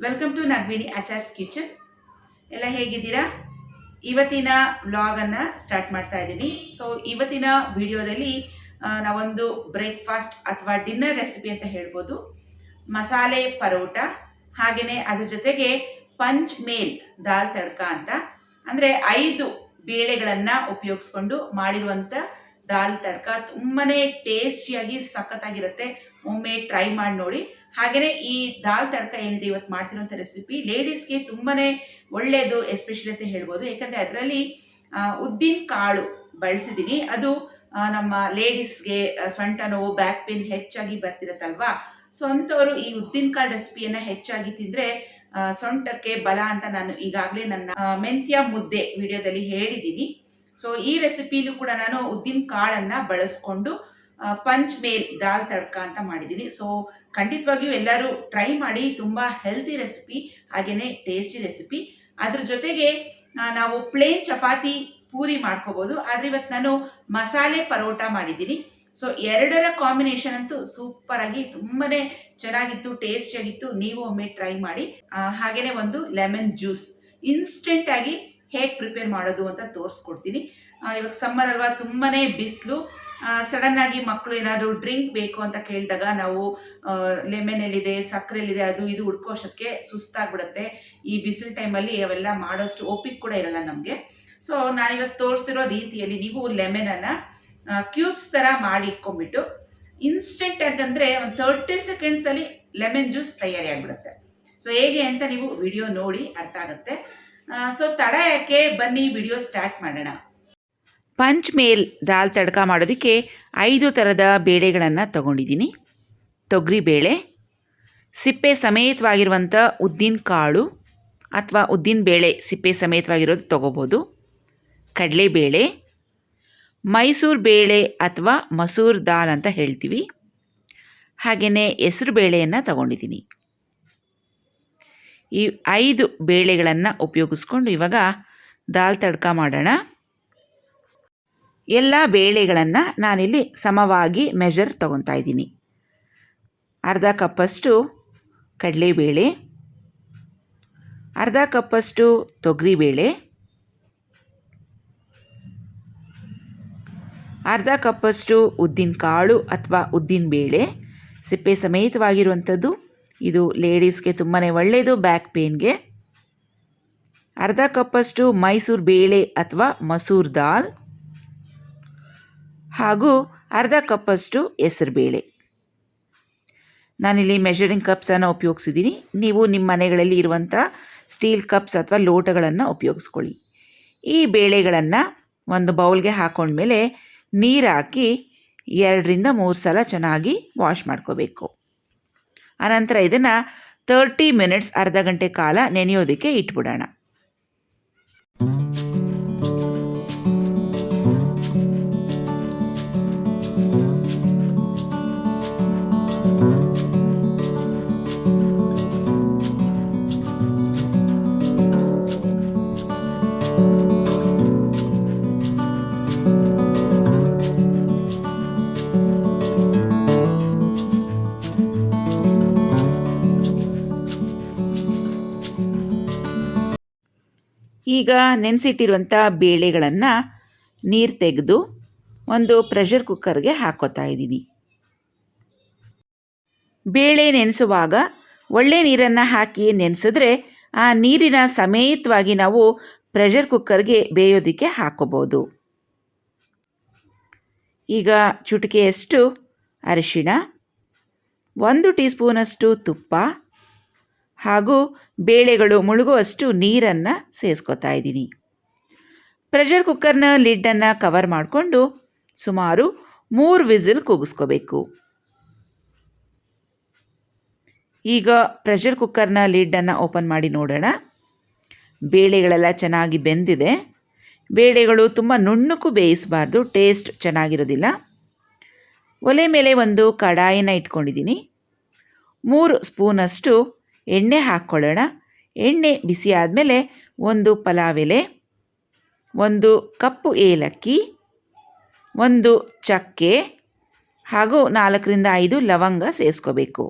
Welcome to ನಗ್ವಿನಿ ಅಚಾರ್ಸ್ kitchen. ಎಲ್ಲ ಹೇಗಿದ್ದೀರಾ? ಇವತ್ತಿನ ವ್ಲಾಗನ್ನು ಸ್ಟಾರ್ಟ್ ಮಾಡ್ತಾ ಇದ್ದೀನಿ. ಸೊ ಇವತ್ತಿನ ವಿಡಿಯೋದಲ್ಲಿ ನಾವೊಂದು ಬ್ರೇಕ್ಫಾಸ್ಟ್ ಅಥವಾ ಡಿನ್ನರ್ ರೆಸಿಪಿ ಅಂತ ಹೇಳ್ಬೋದು. ಮಸಾಲೆ ಪರೋಟ, ಹಾಗೆಯೇ ಅದ್ರ ಜೊತೆಗೆ ಪಂಚ್ ಮೇಲ್ ದಾಲ್ ತಡ್ಕ ಅಂತ, ಅಂದರೆ 5 ಬೇಳೆಗಳನ್ನು ಉಪಯೋಗಿಸ್ಕೊಂಡು ಮಾಡಿರುವಂಥ ದಾಲ್ ತಡ್ಕ ತುಂಬಾ ಟೇಸ್ಟಿಯಾಗಿ ಸಖತ್ತಾಗಿರುತ್ತೆ. ಒಮ್ಮೆ ಟ್ರೈ ಮಾಡಿ ನೋಡಿ. ಹಾಗೆಯೇ ಈ ದಾಲ್ ತಡ್ಕ ಏನಿದೆ ಇವತ್ತು ಮಾಡ್ತಿರೋಂಥ ರೆಸಿಪಿ ಲೇಡೀಸ್ಗೆ ತುಂಬಾ ಒಳ್ಳೆಯದು, ಎಸ್ಪೆಷಲಿ ಅಂತ ಹೇಳ್ಬೋದು. ಯಾಕಂದರೆ ಅದರಲ್ಲಿ ಉದ್ದಿನ ಕಾಳು ಬಳಸಿದ್ದೀನಿ. ಅದು ನಮ್ಮ ಲೇಡೀಸ್ಗೆ ಸೊಂಟ ನೋವು, ಬ್ಯಾಕ್ ಪೇನ್ ಹೆಚ್ಚಾಗಿ ಬರ್ತಿರತ್ತಲ್ವಾ. ಸೊ ಅಂಥವರು ಈ ಉದ್ದಿನ ಕಾಳು ರೆಸಿಪಿಯನ್ನು ಹೆಚ್ಚಾಗಿ ತಿಂದರೆ ಸೊಂಟಕ್ಕೆ ಬಲ ಅಂತ ನಾನು ಈಗಾಗಲೇ ನನ್ನ ಮೆಂತ್ಯ ಮುದ್ದೆ ವಿಡಿಯೋದಲ್ಲಿ ಹೇಳಿದ್ದೀನಿ. ಸೊ ಈ ರೆಸಿಪಿಲೂ ಕೂಡ ನಾನು ಉದ್ದಿನ ಕಾಳನ್ನು ಬಳಸ್ಕೊಂಡು ಪಂಚ್ ಮೇಲ್ ದಾಲ್ ತಡ್ಕ ಅಂತ ಮಾಡಿದ್ದೀನಿ. ಸೊ ಖಂಡಿತವಾಗಿಯೂ ಎಲ್ಲರೂ ಟ್ರೈ ಮಾಡಿ. ತುಂಬ ಹೆಲ್ತಿ ರೆಸಿಪಿ, ಹಾಗೆಯೇ ಟೇಸ್ಟಿ ರೆಸಿಪಿ. ಅದ್ರ ಜೊತೆಗೆ ನಾವು ಪ್ಲೇನ್ ಚಪಾತಿ ಪೂರಿ ಮಾಡ್ಕೋಬೋದು. ಆದರೆ ಇವತ್ತು ನಾನು ಮಸಾಲೆ ಪರೋಟ ಮಾಡಿದ್ದೀನಿ. ಸೊ ಎರಡರ ಕಾಂಬಿನೇಷನ್ ಅಂತೂ ಸೂಪರ್ ಆಗಿ ತುಂಬಾ ಚೆನ್ನಾಗಿತ್ತು, ಟೇಸ್ಟಿಯಾಗಿತ್ತು. ನೀವು ಒಮ್ಮೆ ಟ್ರೈ ಮಾಡಿ. ಹಾಗೆಯೇ ಒಂದು ಲೆಮನ್ ಜ್ಯೂಸ್ ಇನ್ಸ್ಟೆಂಟ್ ಆಗಿ ಹೇಗೆ ಪ್ರಿಪೇರ್ ಮಾಡೋದು ಅಂತ ತೋರಿಸ್ಕೊಡ್ತೀನಿ. ಇವಾಗ ಸಮ್ಮರ್ ಅಲ್ವಾ, ತುಂಬಾ ಬಿಸಿಲು. ಸಡನ್ನಾಗಿ ಮಕ್ಕಳು ಏನಾದರೂ ಡ್ರಿಂಕ್ ಬೇಕು ಅಂತ ಕೇಳಿದಾಗ ನಾವು ಲೆಮನ್ ಎಲ್ಲಿದೆ, ಸಕ್ಕರೆ ಎಲ್ಲಿದೆ, ಅದು ಇದು ಹುಡ್ಕೋಷ್ಟಕ್ಕೆ ಸುಸ್ತಾಗ್ಬಿಡುತ್ತೆ. ಈ ಬಿಸಿಲು ಟೈಮಲ್ಲಿ ಅವೆಲ್ಲ ಮಾಡೋಷ್ಟು ಓಪಿಕ್ ಕೂಡ ಇರಲ್ಲ ನಮಗೆ. ಸೊ ನಾನಿವತ್ತು ತೋರಿಸ್ತಿರೋ ರೀತಿಯಲ್ಲಿ ನೀವು ಲೆಮನನ್ನು ಕ್ಯೂಬ್ಸ್ ಥರ ಮಾಡಿ ಇಟ್ಕೊಂಡ್ಬಿಟ್ಟು ಇನ್ಸ್ಟೆಂಟ್ ಆಗಂದರೆ ಒಂದು 30 ಸೆಕೆಂಡ್ಸಲ್ಲಿ ಲೆಮನ್ ಜ್ಯೂಸ್ ತಯಾರಿ ಆಗಿಬಿಡುತ್ತೆ. ಸೊ ಹೇಗೆ ಅಂತ ನೀವು ವಿಡಿಯೋ ನೋಡಿ ಅರ್ಥ ಆಗುತ್ತೆ. ಸೊ ತಡ ಯಾಕೆ, ಬನ್ನಿ ವಿಡಿಯೋ ಸ್ಟಾರ್ಟ್ ಮಾಡೋಣ. ಪಂಚ್ ಮೇಲ್ ದಾಲ್ ತಡ್ಕ ಮಾಡೋದಕ್ಕೆ 5 ಥರದ ಬೇಳೆಗಳನ್ನು ತಗೊಂಡಿದ್ದೀನಿ. ತೊಗರಿ ಬೇಳೆ, ಸಿಪ್ಪೆ ಸಮೇತವಾಗಿರುವಂಥ ಉದ್ದಿನ ಕಾಳು ಅಥವಾ ಉದ್ದಿನ ಬೇಳೆ ಸಿಪ್ಪೆ ಸಮೇತವಾಗಿರೋದು ತೊಗೋಬೋದು. ಕಡಲೆಬೇಳೆ, ಮೈಸೂರು ಬೇಳೆ ಅಥವಾ ಮಸೂರ್ ದಾಲ್ ಅಂತ ಹೇಳ್ತೀವಿ. ಹಾಗೆಯೇ ಹೆಸರು ಬೇಳೆಯನ್ನು ತಗೊಂಡಿದ್ದೀನಿ. ಈ 5 ಬೇಳೆಗಳನ್ನು ಉಪಯೋಗಿಸ್ಕೊಂಡು ಇವಾಗ ದಾಲ್ ತಡ್ಕ ಮಾಡೋಣ. ಎಲ್ಲ ಬೇಳೆಗಳನ್ನು ನಾನಿಲ್ಲಿ ಸಮವಾಗಿ ಮೆಜರ್ ತೊಗೊತಾ ಇದ್ದೀನಿ. ಅರ್ಧ ಕಪ್ಪಷ್ಟು ಕಡಲೆಬೇಳೆ, ಅರ್ಧ ಕಪ್ಪಷ್ಟು ತೊಗರಿಬೇಳೆ, ಅರ್ಧ ಕಪ್ಪಷ್ಟು ಉದ್ದಿನ ಕಾಳು ಅಥವಾ ಉದ್ದಿನ ಬೇಳೆ ಸಿಪ್ಪೆ ಸಮೇತವಾಗಿರುವಂಥದ್ದು. ಇದು ಲೇಡೀಸ್ಗೆ ತುಂಬಾ ಒಳ್ಳೆಯದು, ಬ್ಯಾಕ್ ಪೇನ್ಗೆ. ಅರ್ಧ ಕಪ್ಪಷ್ಟು ಮೈಸೂರು ಬೇಳೆ ಅಥವಾ ಮಸೂರ್ ದಾಲ್, ಹಾಗೂ ಅರ್ಧ ಕಪ್ಪಷ್ಟು ಹೆಸರು ಬೇಳೆ. ನಾನಿಲ್ಲಿ ಮೆಷರಿಂಗ್ ಕಪ್ಸನ್ನು ಉಪಯೋಗಿಸಿದ್ದೀನಿ. ನೀವು ನಿಮ್ಮ ಮನೆಗಳಲ್ಲಿ ಇರುವಂಥ ಸ್ಟೀಲ್ ಕಪ್ಸ್ ಅಥವಾ ಲೋಟಗಳನ್ನು ಉಪಯೋಗಿಸ್ಕೊಳ್ಳಿ. ಈ ಬೇಳೆಗಳನ್ನು ಒಂದು ಬೌಲ್ಗೆ ಹಾಕೊಂಡ್ಮೇಲೆ ನೀರು ಹಾಕಿ 2ರಿಂದ 3 ಸಲ ಚೆನ್ನಾಗಿ ವಾಶ್ ಮಾಡ್ಕೋಬೇಕು. ಆನಂತರ ಇದನ್ನು 30 ಮಿನಿಟ್ಸ್, ಅರ್ಧ ಗಂಟೆ ಕಾಲ ನೆನೆಯೋದಕ್ಕೆ ಇಟ್ಬಿಡೋಣ. ಈಗ ನೆನೆಸಿಟ್ಟಿರುವಂಥ ಬೇಳೆಗಳನ್ನು ನೀರು ತೆಗೆದು ಒಂದು ಪ್ರೆಷರ್ ಕುಕ್ಕರ್ಗೆ ಹಾಕೋತಾ ಇದ್ದೀನಿ. ಬೇಳೆ ನೆನೆಸುವಾಗ ಒಳ್ಳೆ ನೀರನ್ನು ಹಾಕಿ ನೆನೆಸಿದ್ರೆ ಆ ನೀರಿನ ಸಮೇತವಾಗಿ ನಾವು ಪ್ರೆಷರ್ ಕುಕ್ಕರ್ಗೆ ಬೇಯೋದಕ್ಕೆ ಹಾಕೋಬೋದು. ಈಗ ಚುಟಿಕೆಯಷ್ಟು ಅರಿಶಿಣ, 1 ಟೀ ಸ್ಪೂನಷ್ಟು ತುಪ್ಪ ಹಾಗೂ ಬೇಳೆಗಳು ಮುಳುಗುವಷ್ಟು ನೀರನ್ನು ಸೇರಿಸ್ಕೊತಾ ಇದ್ದೀನಿ. ಪ್ರೆಷರ್ ಕುಕ್ಕರ್ನ ಲಿಡ್ಡನ್ನು ಕವರ್ ಮಾಡಿಕೊಂಡು ಸುಮಾರು 3 ವಿಸಿಲ್ ಕೂಗಿಸ್ಕೋಬೇಕು. ಈಗ ಪ್ರೆಷರ್ ಕುಕ್ಕರ್ನ ಲಿಡ್ಡನ್ನು ಓಪನ್ ಮಾಡಿ ನೋಡೋಣ. ಬೇಳೆಗಳೆಲ್ಲ ಚೆನ್ನಾಗಿ ಬೆಂದಿದೆ. ಬೇಳೆಗಳು ತುಂಬ ನುಣ್ಣಕ್ಕೂ ಬೇಯಿಸಬಾರ್ದು, ಟೇಸ್ಟ್ ಚೆನ್ನಾಗಿರೋದಿಲ್ಲ. ಒಲೆ ಮೇಲೆ ಒಂದು ಕಡಾಯಿನ ಇಟ್ಕೊಂಡಿದ್ದೀನಿ. 3 ಸ್ಪೂನಷ್ಟು ಎಣ್ಣೆ ಹಾಕ್ಕೊಳ್ಳೋಣ. ಎಣ್ಣೆ ಬಿಸಿ ಆದಮೇಲೆ ಒಂದು ಪಲಾವ್ ಎಲೆ, 1 ಕಪ್ಪು ಏಲಕ್ಕಿ, 1 ಚಕ್ಕೆ ಹಾಗೂ 4ರಿಂದ 5 ಲವಂಗ ಸೇರಿಸ್ಕೋಬೇಕು.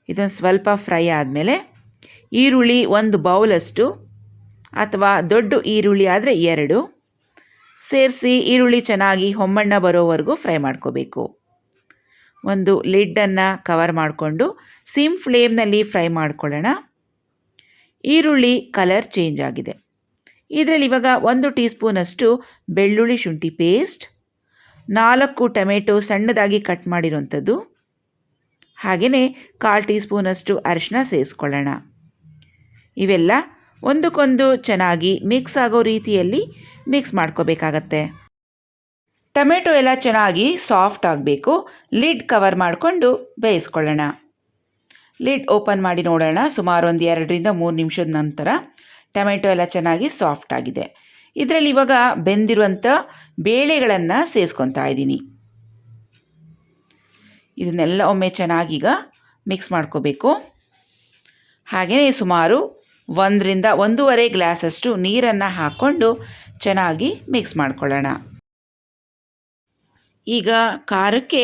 ಇದನ್ನು ಸ್ವಲ್ಪ ಫ್ರೈ ಆದಮೇಲೆ ಈರುಳ್ಳಿ 1 ಬೌಲಷ್ಟು ಅಥವಾ ದೊಡ್ಡ ಈರುಳ್ಳಿ ಆದರೆ 2 ಸೇರಿಸಿ ಈರುಳ್ಳಿ ಚೆನ್ನಾಗಿ ಹೊಂಬಣ್ಣ ಬರೋವರೆಗೂ ಫ್ರೈ ಮಾಡ್ಕೋಬೇಕು. ಒಂದು ಲಿಡ್ಡನ್ನು ಕವರ್ ಮಾಡಿಕೊಂಡು ಸಿಮ್ ಫ್ಲೇಮ್ನಲ್ಲಿ ಫ್ರೈ ಮಾಡ್ಕೊಳ್ಳೋಣ. ಈರುಳ್ಳಿ ಕಲರ್ ಚೇಂಜ್ ಆಗಿದೆ. ಇದರಲ್ಲಿ ಇವಾಗ 1 ಟೀ ಸ್ಪೂನಷ್ಟು ಬೆಳ್ಳುಳ್ಳಿ ಶುಂಠಿ ಪೇಸ್ಟ್, 4 ಟೊಮೆಟೊ ಸಣ್ಣದಾಗಿ ಕಟ್ ಮಾಡಿರೋಂಥದ್ದು, ಹಾಗೆಯೇ 1/4 ಟೀ ಸ್ಪೂನಷ್ಟು ಅರಿಶಿನ ಸೇರಿಸ್ಕೊಳ್ಳೋಣ. ಇವೆಲ್ಲ ಒಂದಕ್ಕೊಂದು ಚೆನ್ನಾಗಿ ಮಿಕ್ಸ್ ಆಗೋ ರೀತಿಯಲ್ಲಿ ಮಿಕ್ಸ್ ಮಾಡ್ಕೋಬೇಕಾಗತ್ತೆ. ಟೊಮೆಟೊ ಎಲ್ಲ ಚೆನ್ನಾಗಿ ಸಾಫ್ಟ್ ಆಗಬೇಕು. ಲಿಡ್ ಕವರ್ ಮಾಡಿಕೊಂಡು ಬೇಯಿಸ್ಕೊಳ್ಳೋಣ. ಲಿಡ್ ಓಪನ್ ಮಾಡಿ ನೋಡೋಣ. ಸುಮಾರು ಒಂದು 2-3 ನಿಮಿಷದ ನಂತರ ಟೊಮೆಟೊ ಎಲ್ಲ ಚೆನ್ನಾಗಿ ಸಾಫ್ಟ್ ಆಗಿದೆ. ಇದರಲ್ಲಿ ಇವಾಗ ಬೆಂದಿರುವಂಥ ಬೇಳೆಗಳನ್ನು ಸೇರಿಸ್ಕೊತಾ ಇದ್ದೀನಿ. ಇದನ್ನೆಲ್ಲ ಒಮ್ಮೆ ಚೆನ್ನಾಗೀಗ ಮಿಕ್ಸ್ ಮಾಡ್ಕೋಬೇಕು. ಹಾಗೆಯೇ ಸುಮಾರು 1-1.5 ಗ್ಲಾಸಷ್ಟು ನೀರನ್ನು ಹಾಕ್ಕೊಂಡು ಚೆನ್ನಾಗಿ ಮಿಕ್ಸ್ ಮಾಡ್ಕೊಳ್ಳೋಣ. ಈಗ ಖಾರಕ್ಕೆ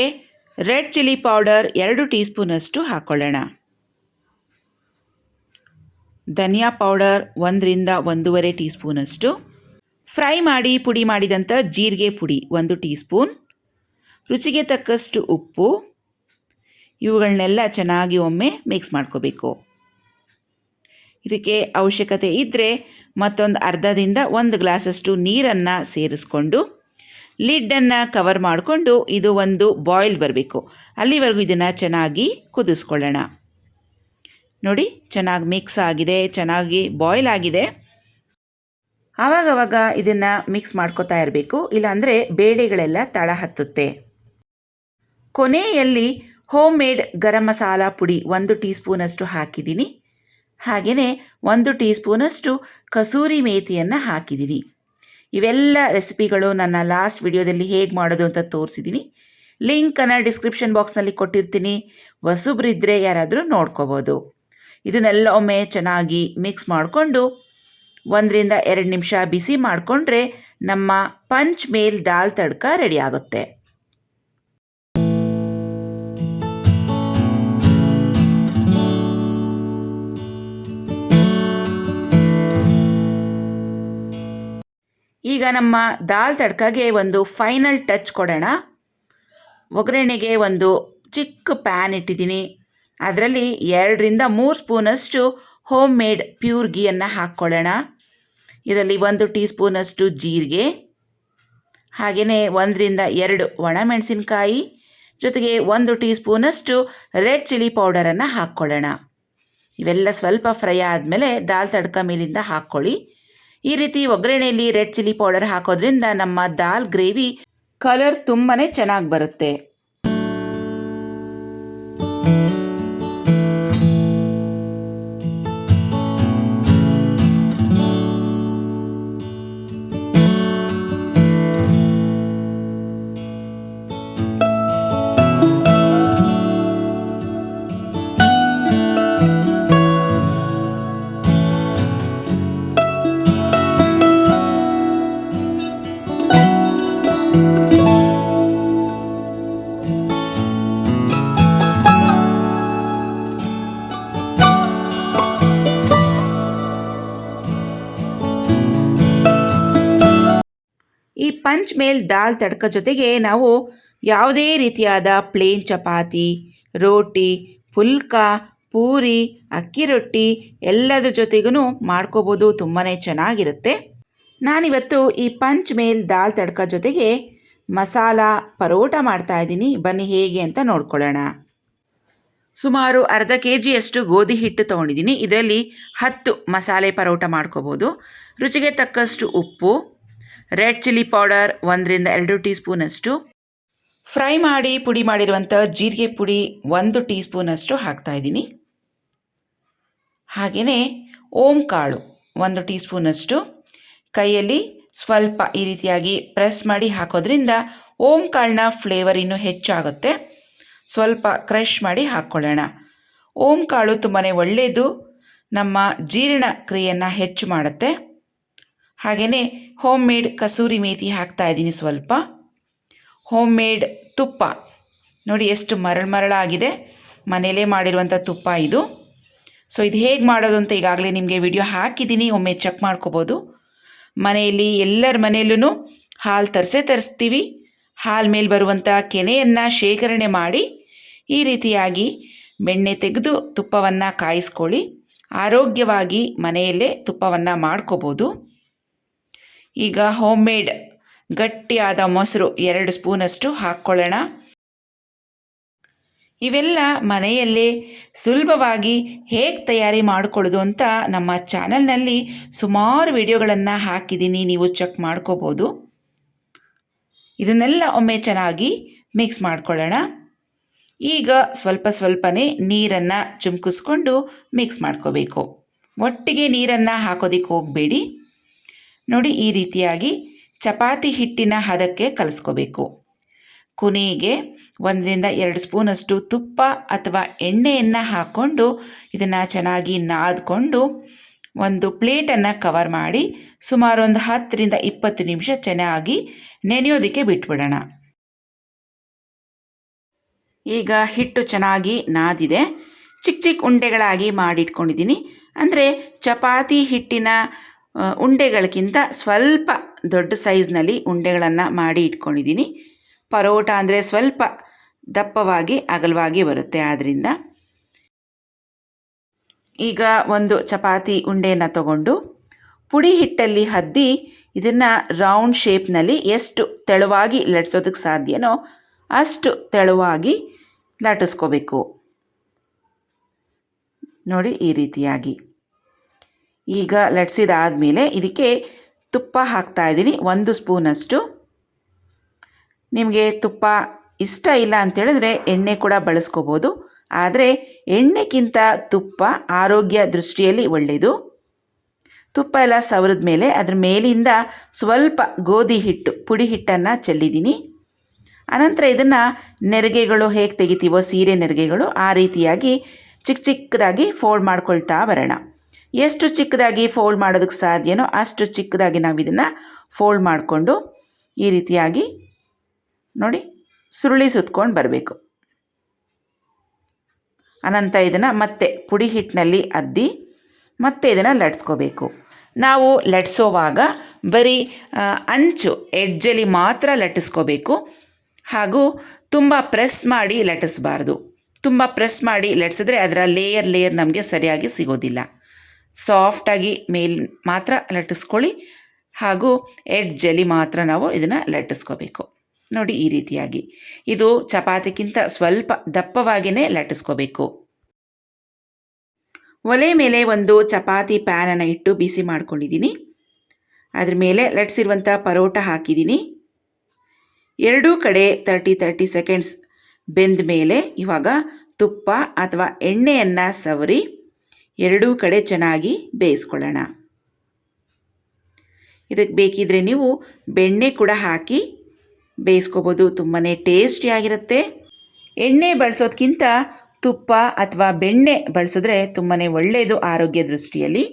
ರೆಡ್ ಚಿಲ್ಲಿ ಪೌಡರ್ 2 ಟೀ ಸ್ಪೂನಷ್ಟು ಹಾಕ್ಕೊಳ್ಳೋಣ. ಧನಿಯಾ ಪೌಡರ್ 1-1.5 ಟೀ ಸ್ಪೂನಷ್ಟು, ಫ್ರೈ ಮಾಡಿ ಪುಡಿ ಮಾಡಿದಂಥ ಜೀರಿಗೆ ಪುಡಿ 1 ಟೀ ಸ್ಪೂನ್, ರುಚಿಗೆ ತಕ್ಕಷ್ಟು ಉಪ್ಪು, ಇವುಗಳನ್ನೆಲ್ಲ ಚೆನ್ನಾಗಿ ಒಮ್ಮೆ ಮಿಕ್ಸ್ ಮಾಡ್ಕೋಬೇಕು. ಇದಕ್ಕೆ ಅವಶ್ಯಕತೆ ಇದ್ದರೆ ಮತ್ತೊಂದು ಅರ್ಧದಿಂದ 1 ಗ್ಲಾಸಷ್ಟು ನೀರನ್ನು ಸೇರಿಸ್ಕೊಂಡು ಲಿಡ್ಡನ್ನು ಕವರ್ ಮಾಡಿಕೊಂಡು ಇದು ಒಂದು ಬಾಯ್ಲ್ ಬರಬೇಕು, ಅಲ್ಲಿವರೆಗೂ ಇದನ್ನು ಚೆನ್ನಾಗಿ ಕುದಿಸ್ಕೊಳ್ಳೋಣ. ನೋಡಿ, ಚೆನ್ನಾಗಿ ಮಿಕ್ಸ್ ಆಗಿದೆ, ಚೆನ್ನಾಗಿ ಬಾಯ್ಲ್ ಆಗಿದೆ. ಆವಾಗವಾಗ ಇದನ್ನು ಮಿಕ್ಸ್ ಮಾಡ್ಕೋತಾ ಇರಬೇಕು, ಇಲ್ಲಾಂದರೆ ಬೇಳೆಗಳೆಲ್ಲ ತಳ ಹತ್ತುತ್ತೆ. ಕೊನೆಯಲ್ಲಿ ಹೋಮ್ ಮೇಡ್ ಗರಂ ಮಸಾಲ ಪುಡಿ 1 ಟೀ ಸ್ಪೂನಷ್ಟು ಹಾಕಿದ್ದೀನಿ. ಹಾಗೆಯೇ 1 ಟೀ ಸ್ಪೂನಷ್ಟು ಕಸೂರಿ ಮೇಥಿಯನ್ನು ಹಾಕಿದ್ದೀನಿ. ಇವೆಲ್ಲ ರೆಸಿಪಿಗಳು ನನ್ನ ಲಾಸ್ಟ್ ವಿಡಿಯೋದಲ್ಲಿ ಹೇಗೆ ಮಾಡೋದು ಅಂತ ತೋರಿಸಿದ್ದೀನಿ. ಲಿಂಕನ್ನು ಡಿಸ್ಕ್ರಿಪ್ಷನ್ ಬಾಕ್ಸ್ನಲ್ಲಿ ಕೊಟ್ಟಿರ್ತೀನಿ. ಹೊಸಬ್ರಿದ್ದರೆ ಯಾರಾದರೂ ನೋಡ್ಕೋಬೋದು. ಇದನ್ನೆಲ್ಲ ಒಮ್ಮೆ ಚೆನ್ನಾಗಿ ಮಿಕ್ಸ್ ಮಾಡಿಕೊಂಡು 1-2 ನಿಮಿಷ ಬಿಸಿ ಮಾಡಿಕೊಂಡ್ರೆ ನಮ್ಮ ಪಂಚ್ ಮೇಲ್ ದಾಲ್ ತಡ್ಕ ರೆಡಿ ಆಗುತ್ತೆ. ಈಗ ನಮ್ಮ ದಾಲ್ ತಡ್ಕಾಗೆ ಒಂದು ಫೈನಲ್ ಟಚ್ ಕೊಡೋಣ. ಒಗ್ಗರಣೆಗೆ ಒಂದು ಚಿಕ್ಕ ಪ್ಯಾನ್ ಇಟ್ಟಿದ್ದೀನಿ. ಅದರಲ್ಲಿ 2-3 ಸ್ಪೂನಷ್ಟು ಹೋಮ್ ಮೇಡ್ ಪ್ಯೂರ್ ಗೀಯನ್ನು ಹಾಕ್ಕೊಳ್ಳೋಣ. ಇದರಲ್ಲಿ 1 ಟೀ ಸ್ಪೂನಷ್ಟು ಜೀರಿಗೆ, ಹಾಗೆಯೇ 1-2 ಒಣಮೆಣಸಿನಕಾಯಿ, ಜೊತೆಗೆ 1 ಟೀ ಸ್ಪೂನಷ್ಟು ರೆಡ್ ಚಿಲ್ಲಿ ಪೌಡರನ್ನು ಹಾಕ್ಕೊಳ್ಳೋಣ. ಇವೆಲ್ಲ ಸ್ವಲ್ಪ ಫ್ರೈ ಆದಮೇಲೆ ದಾಲ್ ತಡ್ಕ ಮೇಲಿಂದ ಹಾಕ್ಕೊಳ್ಳಿ. ಈ ರೀತಿ ಒಗ್ಗರಣೆಯಲ್ಲಿ ರೆಡ್ ಚಿಲ್ಲಿ ಪೌಡರ್ ಹಾಕೋದ್ರಿಂದ ನಮ್ಮ ದಾಲ್ ಗ್ರೇವಿ ಕಲರ್ ತುಂಬಾ ಚೆನ್ನಾಗಿ ಬರುತ್ತೆ. ಈ ಪಂಚ್ ಮೇಲ್ ದಾಲ್ ತಡ್ಕ ಜೊತೆಗೆ ನಾವು ಯಾವುದೇ ರೀತಿಯಾದ ಪ್ಲೇನ್ ಚಪಾತಿ, ರೋಟಿ, ಪುಲ್ಕ, ಪೂರಿ, ಅಕ್ಕಿ ರೊಟ್ಟಿ ಎಲ್ಲದರ ಜೊತೆಗೂ ಮಾಡ್ಕೋಬೋದು. ತುಂಬಾ ಚೆನ್ನಾಗಿರುತ್ತೆ. ನಾನಿವತ್ತು ಈ ಪಂಚ್ ಮೇಲ್ ದಾಲ್ ತಡ್ಕ ಜೊತೆಗೆ ಮಸಾಲ ಪರೋಟ ಮಾಡ್ತಾಯಿದ್ದೀನಿ. ಬನ್ನಿ ಹೇಗೆ ಅಂತ ನೋಡ್ಕೊಳ್ಳೋಣ. ಸುಮಾರು ಅರ್ಧ kg ಗೋಧಿ ಹಿಟ್ಟು ತೊಗೊಂಡಿದ್ದೀನಿ. ಇದರಲ್ಲಿ 10 ಮಸಾಲೆ ಪರೋಟ ಮಾಡ್ಕೋಬೋದು. ರುಚಿಗೆ ತಕ್ಕಷ್ಟು ಉಪ್ಪು, ರೆಡ್ ಚಿಲ್ಲಿ ಪೌಡರ್ 1-2 ಟೀ ಸ್ಪೂನಷ್ಟು, ಫ್ರೈ ಮಾಡಿ ಪುಡಿ ಮಾಡಿರುವಂಥ ಜೀರಿಗೆ ಪುಡಿ 1 ಟೀ ಸ್ಪೂನಷ್ಟು ಹಾಕ್ತಾಯಿದ್ದೀನಿ. ಹಾಗೆಯೇ ಓಂ ಕಾಳು 1 ಟೀ ಸ್ಪೂನಷ್ಟು. ಕೈಯಲ್ಲಿ ಸ್ವಲ್ಪ ಈ ರೀತಿಯಾಗಿ ಪ್ರೆಸ್ ಮಾಡಿ ಹಾಕೋದ್ರಿಂದ ಓಂ ಕಾಳನ್ನ ಫ್ಲೇವರ್ ಇನ್ನೂ ಹೆಚ್ಚಾಗುತ್ತೆ. ಸ್ವಲ್ಪ ಕ್ರಷ್ ಮಾಡಿ ಹಾಕ್ಕೊಳ್ಳೋಣ. ಓಂ ಕಾಳು ತುಂಬಾ ಒಳ್ಳೆಯದು, ನಮ್ಮ ಜೀರ್ಣಕ್ರಿಯೆಯನ್ನು ಹೆಚ್ಚು ಮಾಡುತ್ತೆ. ಹಾಗೆಯೇ ಹೋಮ್ ಮೇಡ್ ಕಸೂರಿ ಮೇಥಿ ಹಾಕ್ತಾಯಿದ್ದೀನಿ ಸ್ವಲ್ಪ. ಹೋಮ್ ಮೇಡ್ ತುಪ್ಪ ನೋಡಿ ಎಷ್ಟು ಮರಳಾಗಿದೆ, ಮನೆಯಲ್ಲೇ ಮಾಡಿರುವಂಥ ತುಪ್ಪ ಇದು. ಸೊ ಇದು ಹೇಗೆ ಮಾಡೋದು ಅಂತ ಈಗಾಗಲೇ ನಿಮಗೆ ವಿಡಿಯೋ ಹಾಕಿದ್ದೀನಿ, ಒಮ್ಮೆ ಚೆಕ್ ಮಾಡ್ಕೋಬೋದು. ಮನೆಯಲ್ಲಿ ಎಲ್ಲರ ಮನೆಯಲ್ಲೂ ಹಾಲು ತರಿಸ್ತೀವಿ. ಹಾಲು ಮೇಲೆ ಬರುವಂಥ ಕೆನೆಯನ್ನು ಶೇಖರಣೆ ಮಾಡಿ ಈ ರೀತಿಯಾಗಿ ಬೆಣ್ಣೆ ತೆಗೆದು ತುಪ್ಪವನ್ನು ಕಾಯಿಸ್ಕೊಳ್ಳಿ. ಆರೋಗ್ಯವಾಗಿ ಮನೆಯಲ್ಲೇ ತುಪ್ಪವನ್ನು ಮಾಡ್ಕೋಬೋದು. ಈಗ ಹೋಮ್ ಮೇಡ್ ಗಟ್ಟಿಯಾದ ಮೊಸರು 2 ಸ್ಪೂನಷ್ಟು ಹಾಕ್ಕೊಳ್ಳೋಣ. ಇವೆಲ್ಲ ಮನೆಯಲ್ಲೇ ಸುಲಭವಾಗಿ ಹೇಗೆ ತಯಾರಿ ಮಾಡಿಕೊಳ್ಳೋದು ಅಂತ ನಮ್ಮ ಚಾನಲ್ನಲ್ಲಿ ಸುಮಾರು ವಿಡಿಯೋಗಳನ್ನು ಹಾಕಿದ್ದೀನಿ, ನೀವು ಚೆಕ್ ಮಾಡ್ಕೋಬೋದು. ಇದನ್ನೆಲ್ಲ ಒಮ್ಮೆ ಚೆನ್ನಾಗಿ ಮಿಕ್ಸ್ ಮಾಡ್ಕೊಳ್ಳೋಣ. ಈಗ ಸ್ವಲ್ಪನೇ ನೀರನ್ನು ಚಿಮ್ಕಿಸ್ಕೊಂಡು ಮಿಕ್ಸ್ ಮಾಡ್ಕೋಬೇಕು. ಒಟ್ಟಿಗೆ ನೀರನ್ನು ಹಾಕೋದಕ್ಕೆ ಹೋಗಬೇಡಿ. ನೋಡಿ, ಈ ರೀತಿಯಾಗಿ ಚಪಾತಿ ಹಿಟ್ಟಿನ ಹದಕ್ಕೆ ಕಲಿಸ್ಕೋಬೇಕು. ಕೊನೆಗೆ 1-2 ಸ್ಪೂನಷ್ಟು ತುಪ್ಪ ಅಥವಾ ಎಣ್ಣೆಯನ್ನು ಹಾಕ್ಕೊಂಡು ಇದನ್ನು ಚೆನ್ನಾಗಿ ನಾದ್ಕೊಂಡು ಒಂದು ಪ್ಲೇಟನ್ನು ಕವರ್ ಮಾಡಿ ಸುಮಾರು ಒಂದು 10-20 ನಿಮಿಷ ಚೆನ್ನಾಗಿ ನೆನೆಯೋದಕ್ಕೆ ಬಿಟ್ಬಿಡೋಣ. ಈಗ ಹಿಟ್ಟು ಚೆನ್ನಾಗಿ ನಾದಿದೆ. ಚಿಕ್ಕ ಉಂಡೆಗಳಾಗಿ ಮಾಡಿಟ್ಕೊಂಡಿದ್ದೀನಿ. ಅಂದರೆ ಚಪಾತಿ ಹಿಟ್ಟಿನ ಉಂಡೆಗಳಿಗಿಂತ ಸ್ವಲ್ಪ ದೊಡ್ಡ ಸೈಜ್ನಲ್ಲಿ ಉಂಡೆಗಳನ್ನು ಮಾಡಿ ಇಟ್ಕೊಂಡಿದ್ದೀನಿ. ಪರೋಟ ಅಂದರೆ ಸ್ವಲ್ಪ ದಪ್ಪವಾಗಿ ಅಗಲವಾಗಿ ಬರುತ್ತೆ. ಆದ್ದರಿಂದ ಈಗ ಒಂದು ಚಪಾತಿ ಉಂಡೆಯನ್ನು ತಗೊಂಡು ಪುಡಿ ಹಿಟ್ಟಲ್ಲಿ ಹದ್ದಿ ಇದನ್ನು ರೌಂಡ್ ಶೇಪ್ನಲ್ಲಿ ಎಷ್ಟು ತೆಳುವಾಗಿ ಲಟ್ಸೋದಕ್ಕೆ ಸಾಧ್ಯನೋ ಅಷ್ಟು ತೆಳುವಾಗಿ ಲಟ್ಟಿಸ್ಕೋಬೇಕು. ನೋಡಿ, ಈ ರೀತಿಯಾಗಿ. ಈಗ ಲಟ್ಸಿದಾದಮೇಲೆ ಇದಕ್ಕೆ ತುಪ್ಪ ಹಾಕ್ತಾಯಿದ್ದೀನಿ, 1 ಸ್ಪೂನಷ್ಟು. ನಿಮಗೆ ತುಪ್ಪ ಇಷ್ಟ ಇಲ್ಲ ಅಂತೇಳಿದ್ರೆ ಎಣ್ಣೆ ಕೂಡ ಬಳಸ್ಕೋಬೋದು. ಆದರೆ ಎಣ್ಣೆಗಿಂತ ತುಪ್ಪ ಆರೋಗ್ಯ ದೃಷ್ಟಿಯಲ್ಲಿ ಒಳ್ಳೆಯದು. ತುಪ್ಪ ಎಲ್ಲ ಸವರಿದ ಮೇಲೆ ಅದ್ರ ಮೇಲಿಂದ ಸ್ವಲ್ಪ ಗೋಧಿ ಹಿಟ್ಟು ಪುಡಿ ಹಿಟ್ಟನ್ನು ಚೆಲ್ಲಿದ್ದೀನಿ. ಅನಂತರ ಇದನ್ನು ನೆರಿಗೆಗಳು ಹೇಗೆ ತೆಗಿತೀವೋ ಸೀರೆ ನೆರಿಗೆಗಳು ಆ ರೀತಿಯಾಗಿ ಚಿಕ್ಕದಾಗಿ ಫೋಲ್ಡ್ ಮಾಡ್ಕೊಳ್ತಾ ಬರೋಣ. ಎಷ್ಟು ಚಿಕ್ಕದಾಗಿ ಫೋಲ್ಡ್ ಮಾಡೋದಕ್ಕೆ ಸಾಧ್ಯನೋ ಅಷ್ಟು ಚಿಕ್ಕದಾಗಿ ನಾವು ಇದನ್ನು ಫೋಲ್ಡ್ ಮಾಡಿಕೊಂಡು ಈ ರೀತಿಯಾಗಿ ನೋಡಿ ಸುರುಳಿ ಸುತ್ಕೊಂಡು ಬರಬೇಕು. ಅನಂತರ ಇದನ್ನು ಮತ್ತೆ ಪುಡಿ ಹಿಟ್ಟಿನಲ್ಲಿ ಅದ್ದಿ ಮತ್ತೆ ಇದನ್ನು ಲಟ್ಸ್ಕೋಬೇಕು. ನಾವು ಲಟ್ಸೋವಾಗ ಬರೀ ಅಂಚು ಎಡ್ಜಲ್ಲಿ ಮಾತ್ರ ಲಟ್ಟಿಸ್ಕೋಬೇಕು. ಹಾಗೂ ತುಂಬ ಪ್ರೆಸ್ ಮಾಡಿ ಲಟ್ಟಿಸಬಾರ್ದು. ತುಂಬ ಪ್ರೆಸ್ ಮಾಡಿ ಲಟ್ಸಿದ್ರೆ ಅದರ ಲೇಯರ್ ನಮಗೆ ಸರಿಯಾಗಿ ಸಿಗೋದಿಲ್ಲ. ಸಾಫ್ಟಾಗಿ ಮೇಲೆ ಮಾತ್ರ ಲಟ್ಟಿಸ್ಕೊಳ್ಳಿ. ಹಾಗೂ ಎಡ್ಜಲ್ಲಿ ಮಾತ್ರ ನಾವು ಇದನ್ನು ಲಟ್ಟಿಸ್ಕೋಬೇಕು. ನೋಡಿ, ಈ ರೀತಿಯಾಗಿ. ಇದು ಚಪಾತಿಗಿಂತ ಸ್ವಲ್ಪ ದಪ್ಪವಾಗಿಯೇ ಲಟ್ಟಿಸ್ಕೋಬೇಕು. ಒಲೆ ಮೇಲೆ ಒಂದು ಚಪಾತಿ ಪ್ಯಾನನ್ನು ಇಟ್ಟು ಬಿಸಿ ಮಾಡ್ಕೊಂಡಿದ್ದೀನಿ. ಅದ್ರ ಮೇಲೆ ಲಟ್ಸಿರುವಂಥ ಪರೋಟ ಹಾಕಿದ್ದೀನಿ. ಎರಡೂ ಕಡೆ 30 ಸೆಕೆಂಡ್ಸ್ ಬೆಂದ ಮೇಲೆ ಇವಾಗ ತುಪ್ಪ ಅಥವಾ ಎಣ್ಣೆಯನ್ನು ಸವರಿ ಎರಡೂ ಕಡೆ ಚೆನ್ನಾಗಿ ಬೇಯಿಸ್ಕೊಳ್ಳೋಣ. ಇದಕ್ಕೆ ಬೇಕಿದ್ರೆ ನೀವು ಬೆಣ್ಣೆ ಕೂಡ ಹಾಕಿ ಬೇಯಿಸ್ಕೋಬೋದು. ತುಂಬಾ ಟೇಸ್ಟಿಯಾಗಿರುತ್ತೆ. ಎಣ್ಣೆ ಬಳಸೋದಕ್ಕಿಂತ ತುಪ್ಪ ಅಥವಾ ಬೆಣ್ಣೆ ಬಳಸಿದ್ರೆ ತುಂಬಾ ಒಳ್ಳೆಯದು ಆರೋಗ್ಯ ದೃಷ್ಟಿಯಲ್ಲಿ.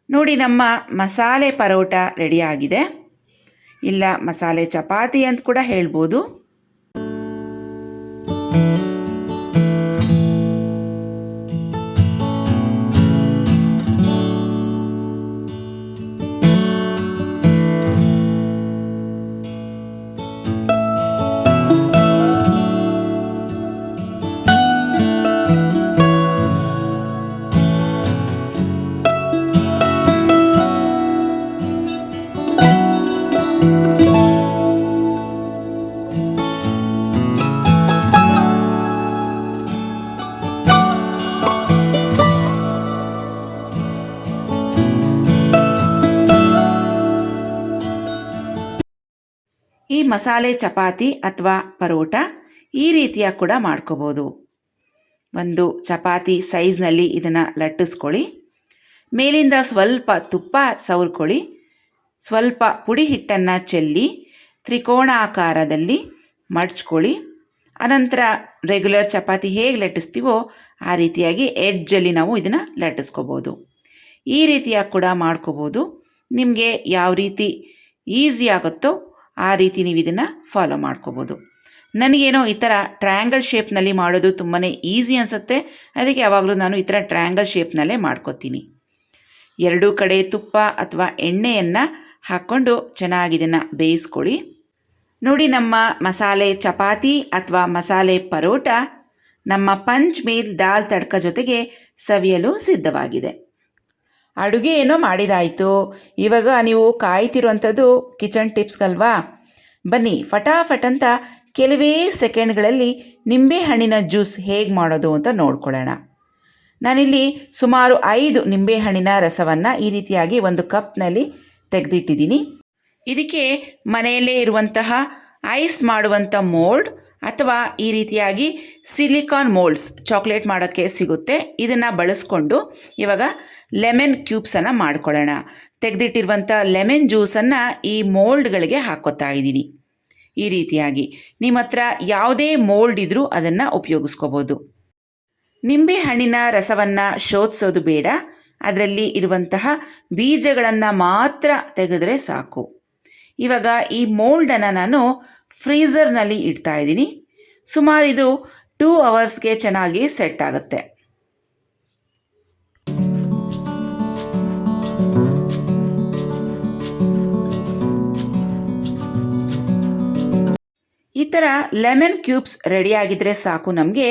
ನೋಡಿ, ನಮ್ಮ ಮಸಾಲೆ ಪರೋಟ ರೆಡಿಯಾಗಿದೆ. ಇಲ್ಲ ಮಸಾಲೆ ಚಪಾತಿ ಅಂತ ಕೂಡ ಹೇಳ್ಬೋದು. ಈ ಮಸಾಲೆ ಚಪಾತಿ ಅಥವಾ ಪರೋಟ ಈ ರೀತಿಯ ಕೂಡ ಮಾಡ್ಕೋಬೋದು. ಒಂದು ಚಪಾತಿ ಸೈಜ್ನಲ್ಲಿ ಇದನ್ನು ಲಟ್ಟಿಸ್ಕೊಳ್ಳಿ. ಮೇಲಿಂದ ಸ್ವಲ್ಪ ತುಪ್ಪ ಸವರ್ಕೊಳ್ಳಿ. ಸ್ವಲ್ಪ ಪುಡಿ ಹಿಟ್ಟನ್ನು ಚೆಲ್ಲಿ ತ್ರಿಕೋಣ ಆಕಾರದಲ್ಲಿ ಮಡ್ಚ್ಕೊಳ್ಳಿ. ಅನಂತರ ರೆಗ್ಯುಲರ್ ಚಪಾತಿ ಹೇಗೆ ಲಟ್ಟಿಸ್ತೀವೋ ಆ ರೀತಿಯಾಗಿ ಎಡ್ಜಲ್ಲಿ ನಾವು ಇದನ್ನು ಲಟ್ಟಿಸ್ಕೋಬೋದು. ಈ ರೀತಿಯಾಗಿ ಕೂಡ ಮಾಡ್ಕೋಬೋದು. ನಿಮಗೆ ಯಾವ ರೀತಿ ಈಸಿ ಆಗುತ್ತೋ ಆ ರೀತಿ ನೀವು ಇದನ್ನು ಫಾಲೋ ಮಾಡ್ಕೋಬೋದು. ನನಗೇನೋ ಈ ಥರ ಟ್ರಯಾಂಗಲ್ ಶೇಪ್ನಲ್ಲಿ ಮಾಡೋದು ತುಂಬಾ ಈಸಿ ಅನಿಸುತ್ತೆ. ಅದಕ್ಕೆ ಯಾವಾಗಲೂ ನಾನು ಈ ಥರ ಟ್ರಯಾಂಗಲ್ ಶೇಪ್ನಲ್ಲೇ ಮಾಡ್ಕೊತೀನಿ. ಎರಡೂ ಕಡೆ ತುಪ್ಪ ಅಥವಾ ಎಣ್ಣೆಯನ್ನು ಹಾಕ್ಕೊಂಡು ಚೆನ್ನಾಗಿ ಇದನ್ನು ಬೇಯಿಸ್ಕೊಳ್ಳಿ. ನೋಡಿ, ನಮ್ಮ ಮಸಾಲೆ ಚಪಾತಿ ಅಥವಾ ಮಸಾಲೆ ಪರೋಟ ನಮ್ಮ ಪಂಚ್ ಮೇಲ್ ದಾಲ್ ತಡ್ಕ ಜೊತೆಗೆ ಸವಿಯಲು ಸಿದ್ಧವಾಗಿದೆ. ಅಡುಗೆ ಏನೋ ಮಾಡಿದಾಯಿತು. ಇವಾಗ ನೀವು ಕಾಯ್ತಿರುವಂಥದ್ದು ಕಿಚನ್ ಟಿಪ್ಸ್ಗಲ್ವಾ? ಬನ್ನಿ ಫಟಾಫಟ್ ಅಂತ ಕೆಲವೇ ಸೆಕೆಂಡ್ಗಳಲ್ಲಿ ನಿಂಬೆಹಣ್ಣಿನ ಜ್ಯೂಸ್ ಹೇಗೆ ಮಾಡೋದು ಅಂತ ನೋಡ್ಕೊಳ್ಳೋಣ. ನಾನಿಲ್ಲಿ ಸುಮಾರು 5 ನಿಂಬೆಹಣ್ಣಿನ ರಸವನ್ನು ಈ ರೀತಿಯಾಗಿ ಒಂದು ಕಪ್ನಲ್ಲಿ ತೆಗೆದಿಟ್ಟಿದ್ದೀನಿ. ಇದಕ್ಕೆ ಮನೆಯಲ್ಲೇ ಇರುವಂತಹ ಐಸ್ ಮಾಡುವಂಥ ಮೋಲ್ಡ್ ಅಥವಾ ಈ ರೀತಿಯಾಗಿ ಸಿಲಿಕಾನ್ ಮೋಲ್ಡ್ಸ್ ಚಾಕ್ಲೇಟ್ ಮಾಡೋಕ್ಕೆ ಸಿಗುತ್ತೆ. ಇದನ್ನು ಬಳಸ್ಕೊಂಡು ಇವಾಗ ಲೆಮನ್ ಕ್ಯೂಬ್ಸನ್ನು ಮಾಡ್ಕೊಳ್ಳೋಣ. ತೆಗೆದಿಟ್ಟಿರುವಂಥ ಲೆಮನ್ ಜ್ಯೂಸನ್ನು ಈ ಮೋಲ್ಡ್ಗಳಿಗೆ ಹಾಕ್ಕೋತಾ ಇದ್ದೀನಿ. ಈ ರೀತಿಯಾಗಿ ನಿಮ್ಮ ಹತ್ರ ಯಾವುದೇ ಮೋಲ್ಡ್ ಇದ್ದರೂ ಅದನ್ನು ಉಪಯೋಗಿಸ್ಕೋಬೋದು. ನಿಂಬೆ ಹಣ್ಣಿನ ರಸವನ್ನು ಶೋಧಿಸೋದು ಬೇಡ, ಅದರಲ್ಲಿ ಇರುವಂತಹ ಬೀಜಗಳನ್ನು ಮಾತ್ರ ತೆಗೆದ್ರೆ ಸಾಕು. ಇವಾಗ ಈ ಮೋಲ್ಡನ್ನು ನಾನು ಫ್ರೀಝರ್ನಲ್ಲಿ ಇಡ್ತಾ ಇದ್ದೀನಿ. ಸುಮಾರು ಇದು 2 ಅವರ್ಸ್ಗೆ ಚೆನ್ನಾಗಿ ಸೆಟ್ ಆಗುತ್ತೆ. ಈ ಥರ ಲೆಮನ್ ಕ್ಯೂಬ್ಸ್ ರೆಡಿಯಾಗಿದ್ದರೆ ಸಾಕು. ನಮಗೆ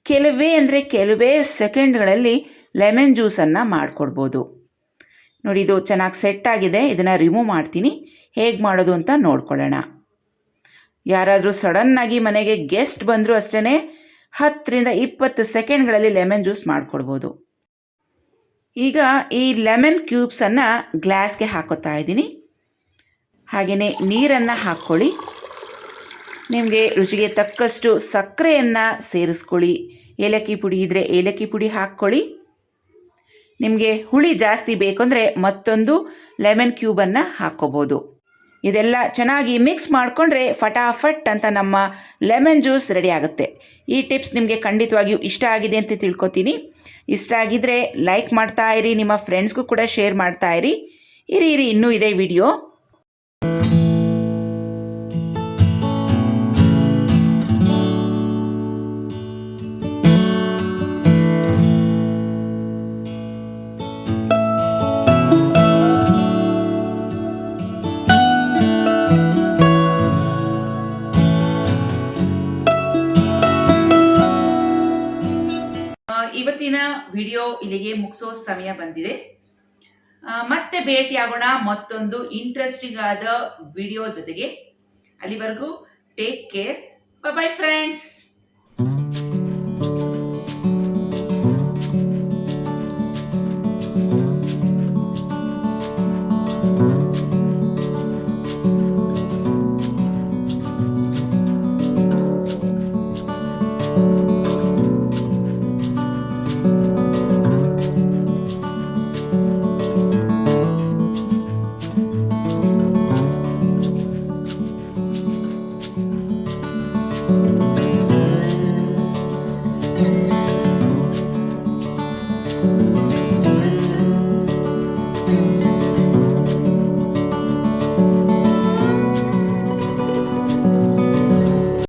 ಕೆಲವೇ ಸೆಕೆಂಡ್ಗಳಲ್ಲಿ ಲೆಮನ್ ಜ್ಯೂಸನ್ನು ಮಾಡಿಕೊಡ್ಬೋದು. ನೋಡಿ, ಇದು ಚೆನ್ನಾಗಿ ಸೆಟ್ ಆಗಿದೆ. ಇದನ್ನು ರಿಮೂವ್ ಮಾಡ್ತೀನಿ. ಹೇಗೆ ಮಾಡೋದು ಅಂತ ನೋಡ್ಕೊಳ್ಳೋಣ. ಯಾರಾದರೂ ಸಡನ್ನಾಗಿ ಮನೆಗೆ ಗೆಸ್ಟ್ ಬಂದರೂ ಅಷ್ಟೇ 10ರಿಂದ 20 ಸೆಕೆಂಡ್ಗಳಲ್ಲಿ ಲೆಮನ್ ಜ್ಯೂಸ್ ಮಾಡಿಕೊಡ್ಬೋದು. ಈಗ ಈ ಲೆಮನ್ ಕ್ಯೂಬ್ಸನ್ನು ಗ್ಲಾಸ್ಗೆ ಹಾಕೋತಾ ಇದ್ದೀನಿ. ಹಾಗೆಯೇ ನೀರನ್ನು ಹಾಕ್ಕೊಳ್ಳಿ. ನಿಮಗೆ ರುಚಿಗೆ ತಕ್ಕಷ್ಟು ಸಕ್ಕರೆಯನ್ನು ಸೇರಿಸ್ಕೊಳ್ಳಿ. ಏಲಕ್ಕಿ ಪುಡಿ ಇದ್ದರೆ ಏಲಕ್ಕಿ ಪುಡಿ ಹಾಕ್ಕೊಳ್ಳಿ. ನಿಮಗೆ ಹುಳಿ ಜಾಸ್ತಿ ಬೇಕು ಅಂದರೆ ಮತ್ತೊಂದು ಲೆಮನ್ ಕ್ಯೂಬನ್ನು ಹಾಕ್ಕೋಬೋದು. ಇದೆಲ್ಲ ಚೆನ್ನಾಗಿ ಮಿಕ್ಸ್ ಮಾಡಿಕೊಂಡ್ರೆ ಫಟಾಫಟ್ ಅಂತ ನಮ್ಮ ಲೆಮನ್ ಜ್ಯೂಸ್ ರೆಡಿ ಆಗುತ್ತೆ. ಈ ಟಿಪ್ಸ್ ನಿಮಗೆ ಖಂಡಿತವಾಗಿಯೂ ಇಷ್ಟ ಆಗಿದೆ ಅಂತ ತಿಳ್ಕೊತೀನಿ. ಇಷ್ಟ ಆಗಿದ್ದರೆ ಲೈಕ್ ಮಾಡ್ತಾ ಇರಿ, ನಿಮ್ಮ ಫ್ರೆಂಡ್ಸ್ಗೂ ಕೂಡ ಶೇರ್ ಮಾಡ್ತಾ ಇರಿ. ಇರಿ ಇನ್ನೂ ಇದೆ ವಿಡಿಯೋ. ಇವತ್ತಿನ ವಿಡಿಯೋ ಇಲ್ಲಿಗೆ ಮುಗಿಸೋ ಸಮಯ ಬಂದಿದೆ. ಮತ್ತೆ ಭೇಟಿಯಾಗೋಣ ಮತ್ತೊಂದು ಇಂಟ್ರೆಸ್ಟಿಂಗ್ ಆದ ವಿಡಿಯೋ ಜೊತೆಗೆ. ಅಲ್ಲಿವರೆಗೂ ಟೇಕ್ ಕೇರ್. By friends.